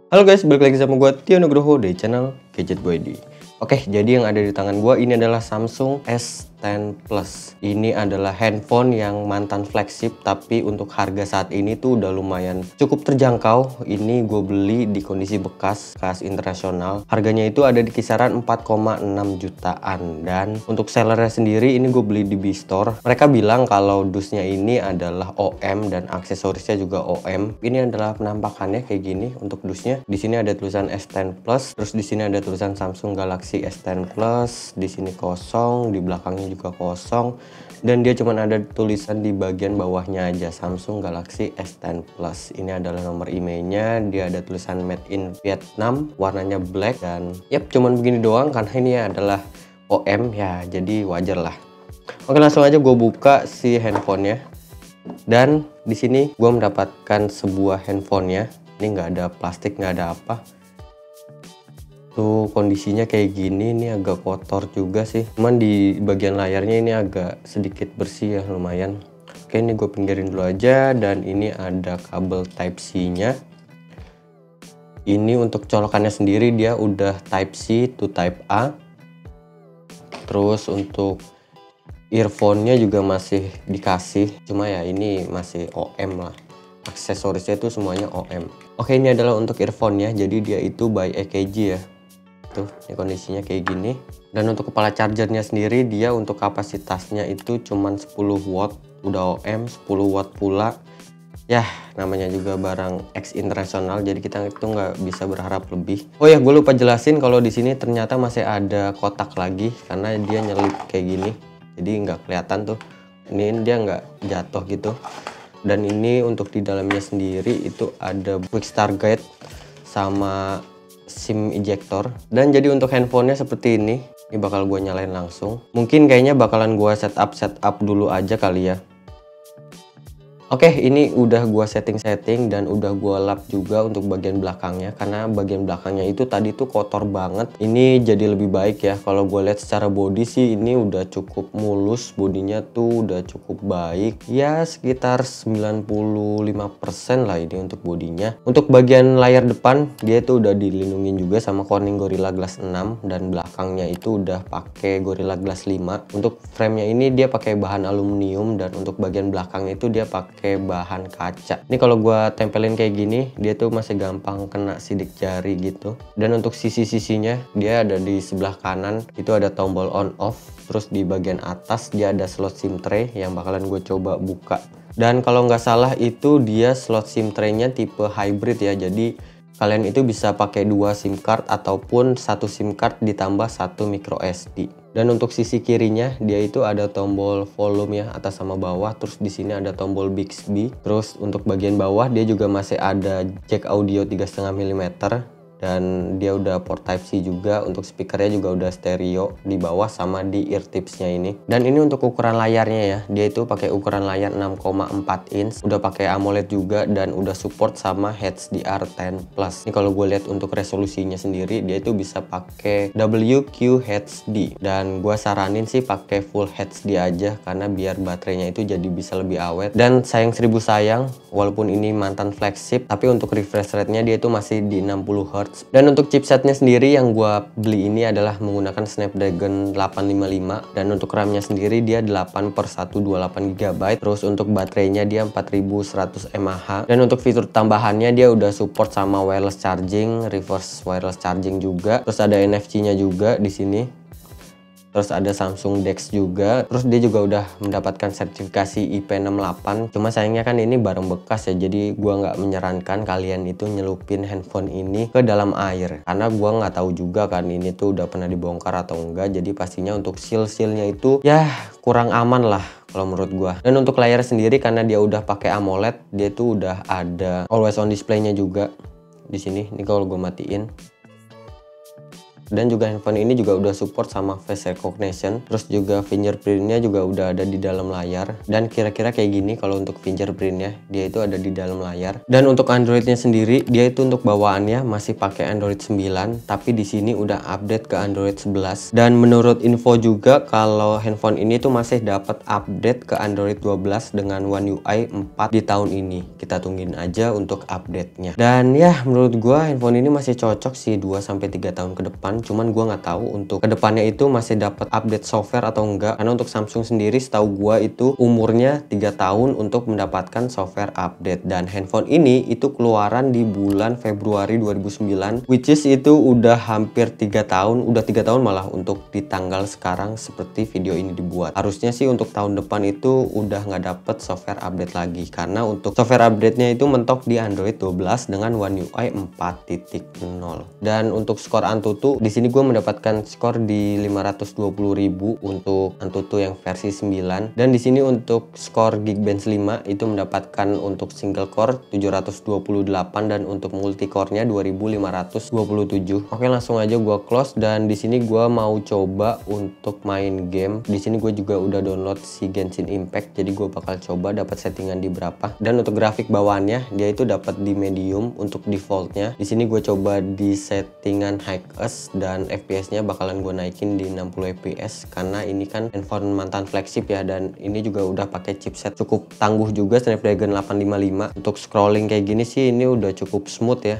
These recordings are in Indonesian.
Halo guys, balik lagi sama gue Tio Nugroho dari channel Gadget Boy D. Oke, jadi yang ada di tangan gue ini adalah Samsung S10 Plus. Ini adalah handphone yang mantan flagship, tapi untuk harga saat ini tuh udah lumayan cukup terjangkau. Ini gue beli di kondisi bekas internasional. Harganya itu ada di kisaran 4,6 jutaan. Dan untuk sellernya sendiri ini gue beli di B-Store. Mereka bilang kalau dusnya ini adalah OM dan aksesorisnya juga OM. Ini adalah penampakannya kayak gini untuk dusnya. Di sini ada tulisan S10 Plus, terus di sini ada tulisan Samsung Galaxy S10 Plus, di sini kosong, di belakangnya juga kosong, dan dia cuma ada tulisan di bagian bawahnya aja Samsung Galaxy S10 Plus. Ini adalah nomor emailnya, dia ada tulisan Made in Vietnam, warnanya black, dan yap cuman begini doang karena ini adalah OM ya, jadi wajar lah. Oke, langsung aja gue buka si handphonenya, dan di sini gue mendapatkan sebuah handphonenya. Ini nggak ada plastik, nggak ada apa. Tuh kondisinya kayak gini, ini agak kotor juga sih. Cuman di bagian layarnya ini agak sedikit bersih ya, lumayan. Oke, ini gue pinggirin dulu aja. Dan ini ada kabel Type-C nya. Ini untuk colokannya sendiri dia udah Type-C to Type-A. Terus untuk earphone-nya juga masih dikasih. Cuma ya ini masih OM lah. Aksesorisnya itu semuanya OM. Oke, ini adalah untuk earphone-nya. Jadi dia itu by EKG ya. Tuh, ini kondisinya kayak gini. Dan untuk kepala chargernya sendiri dia untuk kapasitasnya itu cuman 10 watt, udah OM 10 watt pula. Yah, namanya juga barang X internasional, jadi kita itu nggak bisa berharap lebih. Oh ya, gue lupa jelasin kalau di sini ternyata masih ada kotak lagi karena dia nyelip kayak gini, jadi nggak kelihatan tuh. Ini dia nggak jatuh gitu. Dan ini untuk di dalamnya sendiri itu ada quick start guide sama SIM ejector. Dan jadi untuk handphonenya seperti ini bakal gue nyalain langsung. Mungkin kayaknya bakalan gue setup dulu aja kali ya. Oke, ini udah gua setting dan udah gua lap juga untuk bagian belakangnya, karena bagian belakangnya itu tadi tuh kotor banget. Ini jadi lebih baik ya. Kalau gue lihat secara body sih ini udah cukup mulus, bodinya tuh udah cukup baik. Ya sekitar 95% lah ini untuk bodinya. Untuk bagian layar depan dia tuh udah dilindungin juga sama Corning Gorilla Glass 6, dan belakangnya itu udah pakai Gorilla Glass 5. Untuk framenya ini dia pakai bahan aluminium, dan untuk bagian belakangnya itu dia pakai bahan kaca. Ini kalau gua tempelin kayak gini dia tuh masih gampang kena sidik jari gitu. Dan untuk sisi-sisinya dia ada di sebelah kanan itu ada tombol on off, terus di bagian atas dia ada slot SIM tray yang bakalan gue coba buka. Dan kalau nggak salah itu dia slot SIM tray-nya tipe hybrid ya, jadi kalian itu bisa pakai 2 SIM card ataupun 1 SIM card ditambah 1 micro SD. Dan untuk sisi kirinya dia itu ada tombol volume ya, atas sama bawah. Terus di sini ada tombol Bixby. Terus untuk bagian bawah dia juga masih ada jack audio 3,5 mm. Dan dia udah port Type-C juga. Untuk speakernya juga udah stereo di bawah sama di ear tipsnya ini. Dan ini untuk ukuran layarnya ya, dia itu pakai ukuran layar 6,4 inch, udah pakai AMOLED juga, dan udah support sama HDR10 Plus. Ini kalau gue lihat untuk resolusinya sendiri dia itu bisa pakai WQHD, dan gue saranin sih pakai Full HD aja karena biar baterainya itu jadi bisa lebih awet. Dan sayang seribu sayang, walaupun ini mantan flagship, tapi untuk refresh rate-nya dia itu masih di 60 Hz. Dan untuk chipsetnya sendiri yang gua beli ini adalah menggunakan Snapdragon 855, dan untuk RAM-nya sendiri dia 8/128 GB. Terus untuk baterainya dia 4100 mAh, dan untuk fitur tambahannya dia udah support sama wireless charging, reverse wireless charging juga. Terus ada NFC-nya juga di sini. Terus ada Samsung DeX juga. Terus dia juga udah mendapatkan sertifikasi IP68. Cuma sayangnya kan ini barang bekas ya, jadi gua nggak menyarankan kalian itu nyelupin handphone ini ke dalam air, karena gua nggak tahu juga kan ini tuh udah pernah dibongkar atau enggak. Jadi pastinya untuk seal-sealnya itu ya kurang aman lah kalau menurut gua. Dan untuk layar sendiri karena dia udah pakai AMOLED, dia tuh udah ada always on display-nya juga di sini. Ini kalau gua matiin Dan juga handphone ini juga udah support sama face recognition, terus juga fingerprintnya juga udah ada di dalam layar. Dan kira-kira kayak gini kalau untuk fingerprintnya, dia itu ada di dalam layar. Dan untuk Androidnya sendiri, dia itu untuk bawaannya masih pakai Android 9, tapi di sini udah update ke Android 11. Dan menurut info juga kalau handphone ini tuh masih dapat update ke Android 12 dengan One UI 4 di tahun ini. Kita tungguin aja untuk update-nya. Dan ya menurut gua handphone ini masih cocok sih 2-3 tahun ke depan. Cuman gua nggak tahu untuk kedepannya itu masih dapat update software atau enggak, karena untuk Samsung sendiri setahu gua itu umurnya 3 tahun untuk mendapatkan software update. Dan handphone ini itu keluaran di bulan Februari 2009, which is itu udah hampir 3 tahun, udah 3 tahun malah untuk di tanggal sekarang seperti video ini dibuat. Harusnya sih untuk tahun depan itu udah nggak dapet software update lagi, karena untuk software update-nya itu mentok di Android 12 dengan One UI 4.0. Dan untuk skor Antutu, di sini gue mendapatkan skor di 520.000 untuk Antutu yang versi 9. Dan di sini untuk skor Geekbench 5 itu mendapatkan untuk single core 728 dan untuk multi core-nya 2527. Oke, langsung aja gue close. Dan di sini gue mau coba untuk main game. Di sini gue juga udah download si Genshin Impact, jadi gue bakal coba dapat settingan di berapa. Dan untuk grafik bawaannya dia itu dapat di medium untuk defaultnya. Di sini gue coba di settingan high-res dan FPS-nya bakalan gue naikin di 60 fps karena ini kan handphone mantan flagship ya, dan ini juga udah pakai chipset cukup tangguh juga, Snapdragon 855. Untuk scrolling kayak gini sih ini udah cukup smooth ya.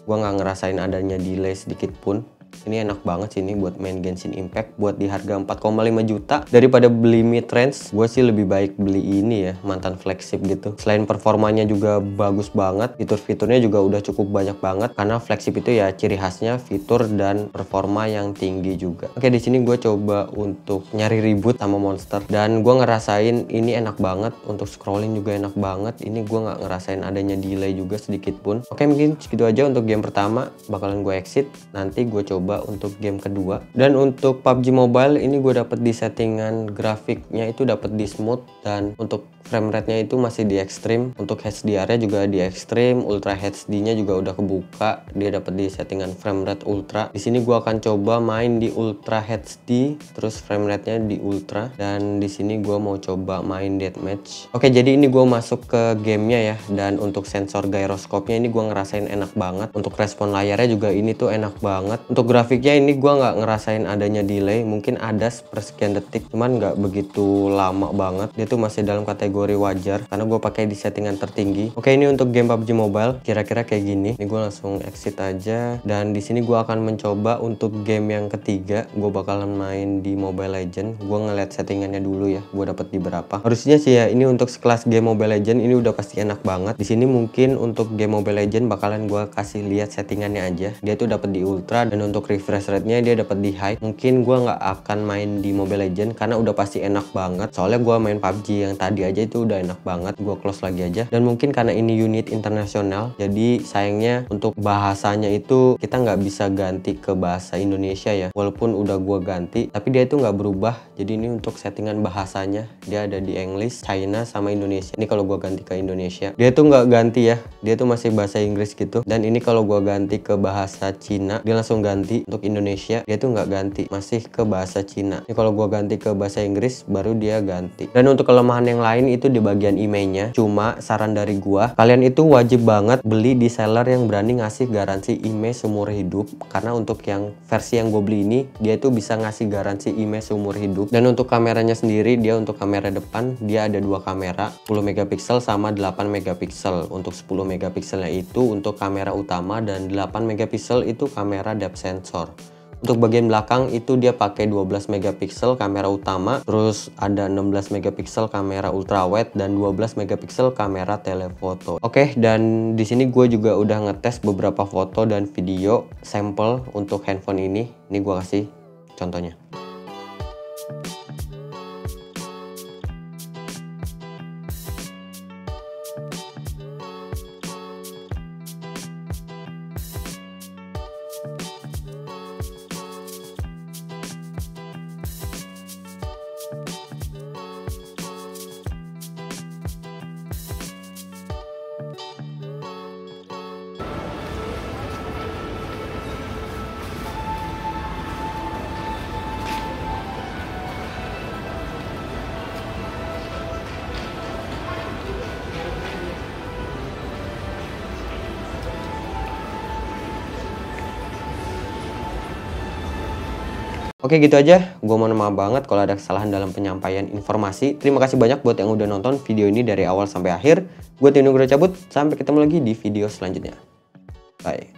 Gua nggak ngerasain adanya delay sedikit pun. Ini enak banget sih ini buat main Genshin Impact. Buat di harga 4,5 juta daripada beli mid range, gue sih lebih baik beli ini ya, mantan flagship gitu. Selain performanya juga bagus banget, fitur-fiturnya juga udah cukup banyak banget, karena flagship itu ya ciri khasnya fitur dan performa yang tinggi juga. Oke, di sini gue coba untuk nyari ribut sama monster, dan gue ngerasain ini enak banget. Untuk scrolling juga enak banget. Ini gue nggak ngerasain adanya delay juga sedikit pun. Oke, mungkin segitu aja untuk game pertama. Bakalan gue exit. Nanti gue coba untuk game kedua. Dan untuk PUBG Mobile ini gue dapet di settingan grafiknya itu dapet di smooth, dan untuk frame rate-nya itu masih di ekstrim. Untuk HDR-nya juga di ekstrim, Ultra HD-nya juga udah kebuka. Dia dapat di settingan frame rate ultra. Di sini gue akan coba main di Ultra HD, terus frame rate-nya di ultra. Dan di sini gue mau coba main deathmatch. Oke, jadi ini gue masuk ke gamenya ya. Dan untuk sensor gyroscope-nya ini gue ngerasain enak banget. Untuk respon layarnya juga ini tuh enak banget. Untuk grafiknya ini gue nggak ngerasain adanya delay. Mungkin ada sepersekian detik, cuman nggak begitu lama banget. Dia tuh masih dalam kategori wajar karena gue pakai di settingan tertinggi. Oke, ini untuk game PUBG Mobile kira-kira kayak gini. Ini gue langsung exit aja, dan di sini gue akan mencoba untuk game yang ketiga. Gue bakalan main di Mobile Legend. Gue ngeliat settingannya dulu ya, gue dapet di berapa. Harusnya sih ya ini untuk sekelas game Mobile Legend ini udah pasti enak banget. Di sini mungkin untuk game Mobile Legend bakalan gue kasih lihat settingannya aja. Dia tuh dapat di ultra, dan untuk refresh rate-nya dia dapat di high. Mungkin gue nggak akan main di Mobile Legend karena udah pasti enak banget. Soalnya gue main PUBG yang tadi aja itu udah enak banget. Gue close lagi aja. Dan mungkin karena ini unit internasional, jadi sayangnya untuk bahasanya itu kita nggak bisa ganti ke bahasa Indonesia ya. Walaupun udah gue ganti, tapi dia itu nggak berubah. Jadi ini untuk settingan bahasanya dia ada di English, China, sama Indonesia. Ini kalau gue ganti ke Indonesia, dia tuh nggak ganti ya. Dia tuh masih bahasa Inggris gitu. Dan ini kalau gue ganti ke bahasa Cina, dia langsung ganti. Untuk Indonesia dia tuh nggak ganti, masih ke bahasa Cina. Ini kalau gue ganti ke bahasa Inggris baru dia ganti. Dan untuk kelemahan yang lain itu di bagian emailnya. Cuma saran dari gua, kalian itu wajib banget beli di seller yang berani ngasih garansi email seumur hidup. Karena untuk yang versi yang gue beli ini, dia itu bisa ngasih garansi email seumur hidup. Dan untuk kameranya sendiri, dia untuk kamera depan dia ada 2 kamera, 10 megapiksel sama 8 megapiksel. Untuk 10 megapikselnya itu untuk kamera utama, dan 8 megapiksel itu kamera depth sensor. Untuk bagian belakang itu dia pakai 12 megapiksel kamera utama, terus ada 16 megapiksel kamera ultrawide, dan 12 megapiksel kamera telefoto. Oke, dan di sini gue juga udah ngetes beberapa foto dan video sampel untuk handphone ini. Ini gue kasih contohnya. Oke gitu aja, gue mohon maaf banget kalau ada kesalahan dalam penyampaian informasi. Terima kasih banyak buat yang udah nonton video ini dari awal sampai akhir. Gue Tio Nugroho cabut, sampai ketemu lagi di video selanjutnya. Bye.